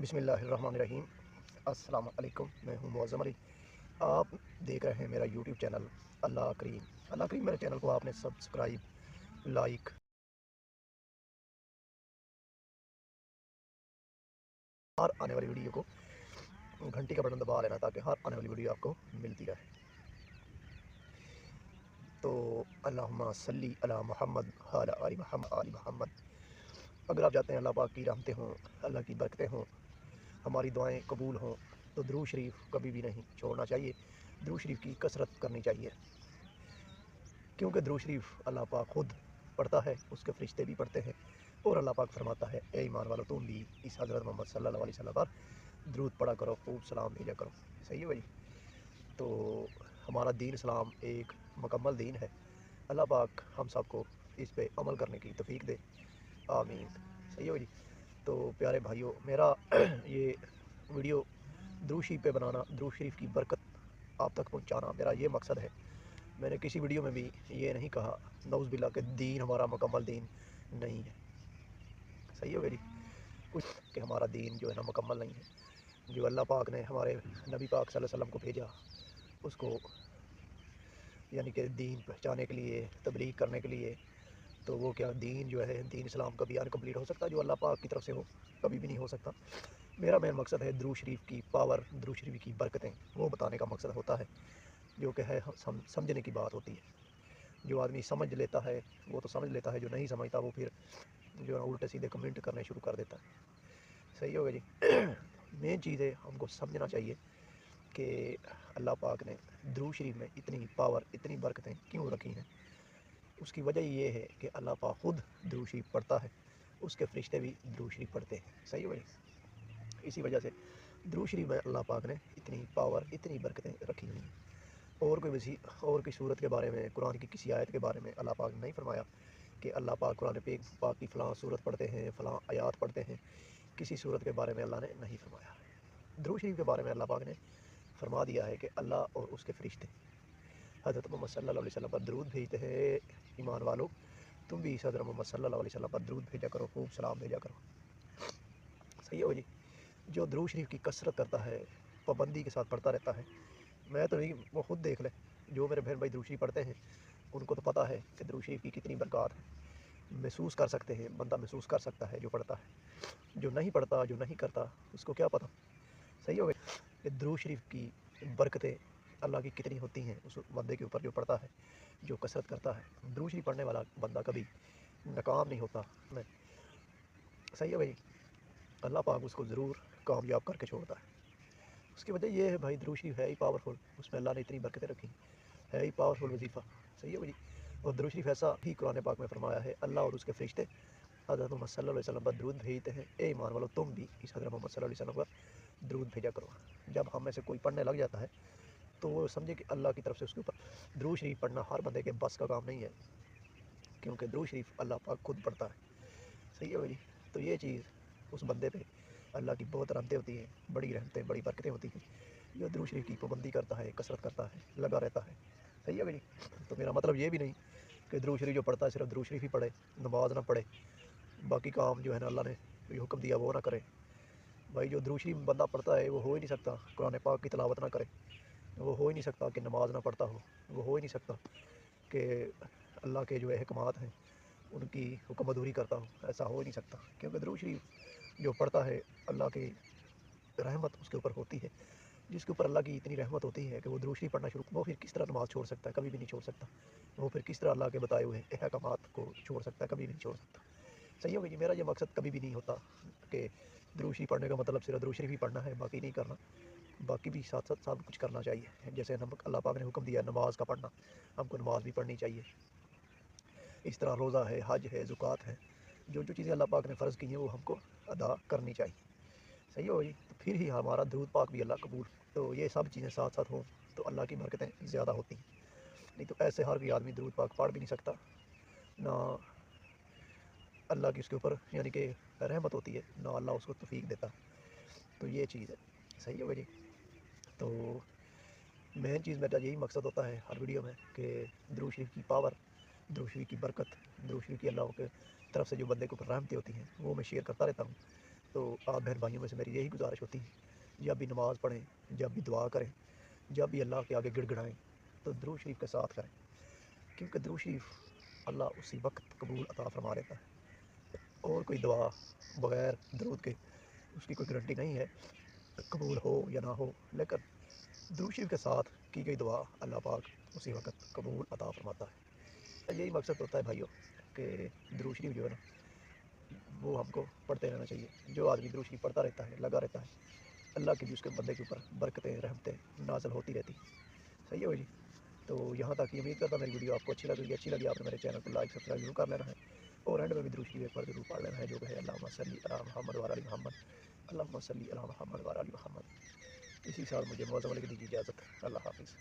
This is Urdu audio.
بسم اللہ الرحمن الرحیم۔ السلام علیکم، میں ہوں معظم علی۔ آپ دیکھ رہے ہیں میرا یوٹیوب چینل اللہ کریم۔ اللہ کریم میرے چینل کو آپ نے سبسکرائب، لائک، ہر آنے والی ویڈیو کو گھنٹی کا بٹن دبا لینا تاکہ ہر آنے والی ویڈیو آپ کو ملتی رہے۔ تو اللہم صلی علی محمد وعلی آل محمد آل محمد۔ اگر آپ چاہتے ہیں اللہ پاک کی رحمتیں ہوں، اللہ کی برکتیں ہوں، ہماری دعائیں قبول ہوں، تو درود شریف کبھی بھی نہیں چھوڑنا چاہیے۔ درود شریف کی کثرت کرنی چاہیے، کیونکہ درود شریف اللہ پاک خود پڑھتا ہے، اس کے فرشتے بھی پڑھتے ہیں، اور اللہ پاک فرماتا ہے اے ایمان والو تم بھی اس حضرت محمد صلی اللہ علیہ وسلم پر درود پڑھا کرو، خوب سلام بھیجا کرو۔ صحیح ہے بھائی؟ تو ہمارا دین اسلام ایک مکمل دین ہے۔ اللہ پاک ہم سب کو اس پہ عمل کرنے کی توفیق دے، آمین۔ صحیح ہو جی؟ تو پیارے بھائیوں، میرا یہ ویڈیو درود شریف پہ بنانا، درود شریف کی برکت آپ تک پہنچانا میرا یہ مقصد ہے۔ میں نے کسی ویڈیو میں بھی یہ نہیں کہا نعوذ باللہ کہ دین ہمارا مکمل دین نہیں ہے۔ صحیح ہو گیا جی؟ کچھ کہ ہمارا دین جو ہے نا مکمل نہیں ہے۔ جو اللہ پاک نے ہمارے نبی پاک صلی اللہ علیہ وسلم کو بھیجا، اس کو یعنی کہ دین پہنچانے کے لیے، تبلیغ کرنے کے لیے، تو وہ کیا دین جو ہے، دین اسلام کبھی انکمپلیٹ ہو سکتا جو اللہ پاک کی طرف سے ہو؟ کبھی بھی نہیں ہو سکتا۔ میرا مین مقصد ہے درود شریف کی پاور، درود شریف کی برکتیں، وہ بتانے کا مقصد ہوتا ہے، جو کہ ہے سمجھنے کی بات ہوتی ہے۔ جو آدمی سمجھ لیتا ہے وہ تو سمجھ لیتا ہے، جو نہیں سمجھتا وہ پھر جو ہے الٹے سیدھے کمنٹ کرنے شروع کر دیتا ہے۔ صحیح ہوگا جی؟ مین چیز ہے ہم کو سمجھنا چاہیے کہ اللہ پاک نے درود شریف میں اتنی پاور، اتنی برکتیں کیوں رکھی ہیں۔ اس کی وجہ یہ ہے کہ اللہ پاک خود درود شریف پڑھتا ہے، اس کے فرشتے بھی درود شریف پڑھتے ہیں۔ صحیح ہوگا جی؟ اسی وجہ سے درود شریف میں اللہ پاک نے اتنی پاور، اتنی برکتیں رکھی ہوئی ہیں۔ اور کوئی صورت کے بارے میں، قرآن کی کسی آیت کے بارے میں اللہ پاک نے نہیں فرمایا کہ اللہ پاک قرآن پاک کی فلاں صورت پڑھتے ہیں، فلاں آیات پڑھتے ہیں۔ کسی صورت کے بارے میں اللہ نے نہیں فرمایا۔ درود شریف کے بارے میں اللہ پاک نے فرما دیا ہے کہ اللہ اور اس کے فرشتے حضرت محمد صلی اللہ علیہ وسلم پر درود بھیجتے ہیں۔ ایمان والو تم بھی اس حضرت محمد صلی اللہ علیہ وسلم پر درود بھیجا کرو، خوب سلام بھیجا کرو۔ صحیح ہو جی؟ جو درود شریف کی کثرت کرتا ہے، پابندی کے ساتھ پڑھتا رہتا ہے، میں تو نہیں، وہ خود دیکھ لیں، جو میرے بہن بھائی درود شریف پڑھتے ہیں ان کو تو پتہ ہے کہ درود شریف کی کتنی برکات ہے۔ محسوس کر سکتے ہیں، بندہ محسوس کر سکتا ہے جو پڑھتا ہے۔ جو نہیں پڑھتا، جو نہیں کرتا، اس کو کیا پتہ۔ صحیح ہو گیا کہ درود شریف کی برکتیں اللہ کی کتنی ہوتی ہیں اس بندے کے اوپر جو پڑھتا ہے، جو کثرت کرتا ہے۔ درود شریف پڑھنے والا بندہ کبھی ناکام نہیں ہوتا۔ صحیح ہے بھائی؟ اللہ پاک اس کو ضرور کامیاب کر کے چھوڑتا ہے۔ اس کی وجہ یہ ہے بھائی، درود شریف ہے ہی پاورفل، اس میں اللہ نے اتنی برکتیں رکھی، ہے ہی پاورفل وظیفہ۔ صحیح ہے بھائی؟ اور درود شریف ایسا ہی قرآن پاک میں فرمایا ہے، اللہ اور اس کے فرشتے حضرت محمد صلی اللہ علیہ وسلم پر درود بھیجتے ہیں، اے ایمان والو تم بھی اس حضرت محمد صلی اللہ علیہ وسلم پر درود بھیجا کرو۔ جب ہم میں سے کوئی پڑھنے لگ جاتا ہے تو وہ سمجھے کہ اللہ کی طرف سے اس کے اوپر درود شریف پڑھنا ہر بندے کے بس کا کام نہیں ہے، کیونکہ درود شریف اللہ پاک خود پڑھتا ہے۔ صحیح ہے بھائی؟ تو یہ چیز اس بندے پہ اللہ کی بہت رحمتیں ہوتی ہیں، بڑی رحمتیں، بڑی برکتیں ہوتی ہیں، جو درود شریف کی پابندی کرتا ہے، کثرت کرتا ہے، لگا رہتا ہے۔ صحیح ہے بھائی؟ تو میرا مطلب یہ بھی نہیں کہ درود شریف جو پڑھتا ہے صرف درود شریف ہی پڑھے، نماز نہ پڑھے، باقی کام جو ہے نا اللہ نے جو حکم دیا وہ نہ کرے۔ بھائی جو درود شریف بندہ پڑھتا ہے وہ ہو ہی نہیں سکتا قرآن پاک کی تلاوت نہ کرے، وہ ہو ہی نہیں سکتا کہ نماز نہ پڑھتا ہو، وہ ہو ہی نہیں سکتا کہ اللہ کے جو احکامات ہیں ان کی حکم ادھوری کرتا ہو، ایسا ہو ہی نہیں سکتا۔ کیونکہ درود شریف جو پڑھتا ہے اللہ کی رحمت اس کے اوپر ہوتی ہے۔ جس کے اوپر اللہ کی اتنی رحمت ہوتی ہے کہ وہ درود شریف پڑھنا شروع، وہ پھر کس طرح نماز چھوڑ سکتا ہے؟ کبھی بھی نہیں چھوڑ سکتا۔ وہ پھر کس طرح اللہ کے بتائے ہوئے احکامات کو چھوڑ سکتا ہے؟ کبھی بھی نہیں چھوڑ سکتا۔ صحیح ہوگا جی؟ میرا یہ مقصد کبھی بھی نہیں ہوتا کہ درود شریف پڑھنے کا مطلب صرف درود شریف ہی پڑھنا ہے، باقی نہیں کرنا۔ باقی بھی ساتھ ساتھ سب کچھ کرنا چاہیے۔ جیسے اللہ پاک نے حکم دیا نماز کا پڑھنا، ہم کو نماز بھی پڑھنی چاہیے۔ اس طرح روزہ ہے، حج ہے، زکوٰۃ ہے، جو چیزیں اللہ پاک نے فرض کی ہیں وہ ہم کو ادا کرنی چاہیے۔ صحیح ہو جی؟ تو پھر ہی ہمارا درود پاک بھی اللہ قبول۔ تو یہ سب چیزیں ساتھ ساتھ ہوں تو اللہ کی برکتیں زیادہ ہوتی ہیں۔ نہیں تو ایسے ہر کوئی آدمی درود پاک پڑھ بھی نہیں سکتا، نہ اللہ کی اس کے اوپر یعنی کہ رحمت ہوتی ہے، نہ اللہ اس کو توفیق دیتا۔ تو یہ چیز ہے۔ صحیح ہوگا جی؟ تو مین چیز میرا یہی مقصد ہوتا ہے ہر ویڈیو میں کہ درود شریف کی پاور، درود شریف کی برکت، درود شریف کی اللہ کے طرف سے جو بندے کے اوپر رحمتیں ہوتی ہیں وہ میں شیئر کرتا رہتا ہوں، تو آپ بہن بھائیوں میں سے میری یہی گزارش ہوتی ہے، جب بھی نماز پڑھیں، جب بھی دعا کریں، جب بھی اللہ کے آگے گڑ گڑائیں تو درود شریف کے ساتھ کریں، کیونکہ درود شریف اللہ اسی وقت قبول عطا فرما لیتا ہے۔ اور کوئی دعا بغیر درود کے اس کی کوئی گارنٹی نہیں ہے قبول ہو یا نہ ہو، لیکن درود شریف کے ساتھ کی گئی دعا اللہ پاک اسی وقت قبول عطا فرماتا ہے۔ یہی مقصد ہوتا ہے بھائیوں کہ درود شریف جو ہے نا وہ ہم کو پڑھتے رہنا چاہیے۔ جو آدمی درود شریف پڑھتا رہتا ہے، لگا رہتا ہے، اللہ کی بھی اس کے بندے کے اوپر برکتیں رحمتیں نازل ہوتی رہتی ہیں۔ صحیح ہے بھائی جی؟ تو یہاں تک کی امید کرتا ہوں میری ویڈیو آپ کو اچھی لگی آپ نے میرے چینل کو لائک سبسکرائب ضرور کر لینا ہے، اور اینڈ میں بھی درود شریف ایک بار ضرور پڑھ لینا ہے جو کہ ہے اللہم صلی علی محمد و علی محمد، اللہم صلی علی محمد و علی محمد۔ اسی ساتھ مجھے معظم علی کی دیجیے اجازت۔ اللہ حافظ۔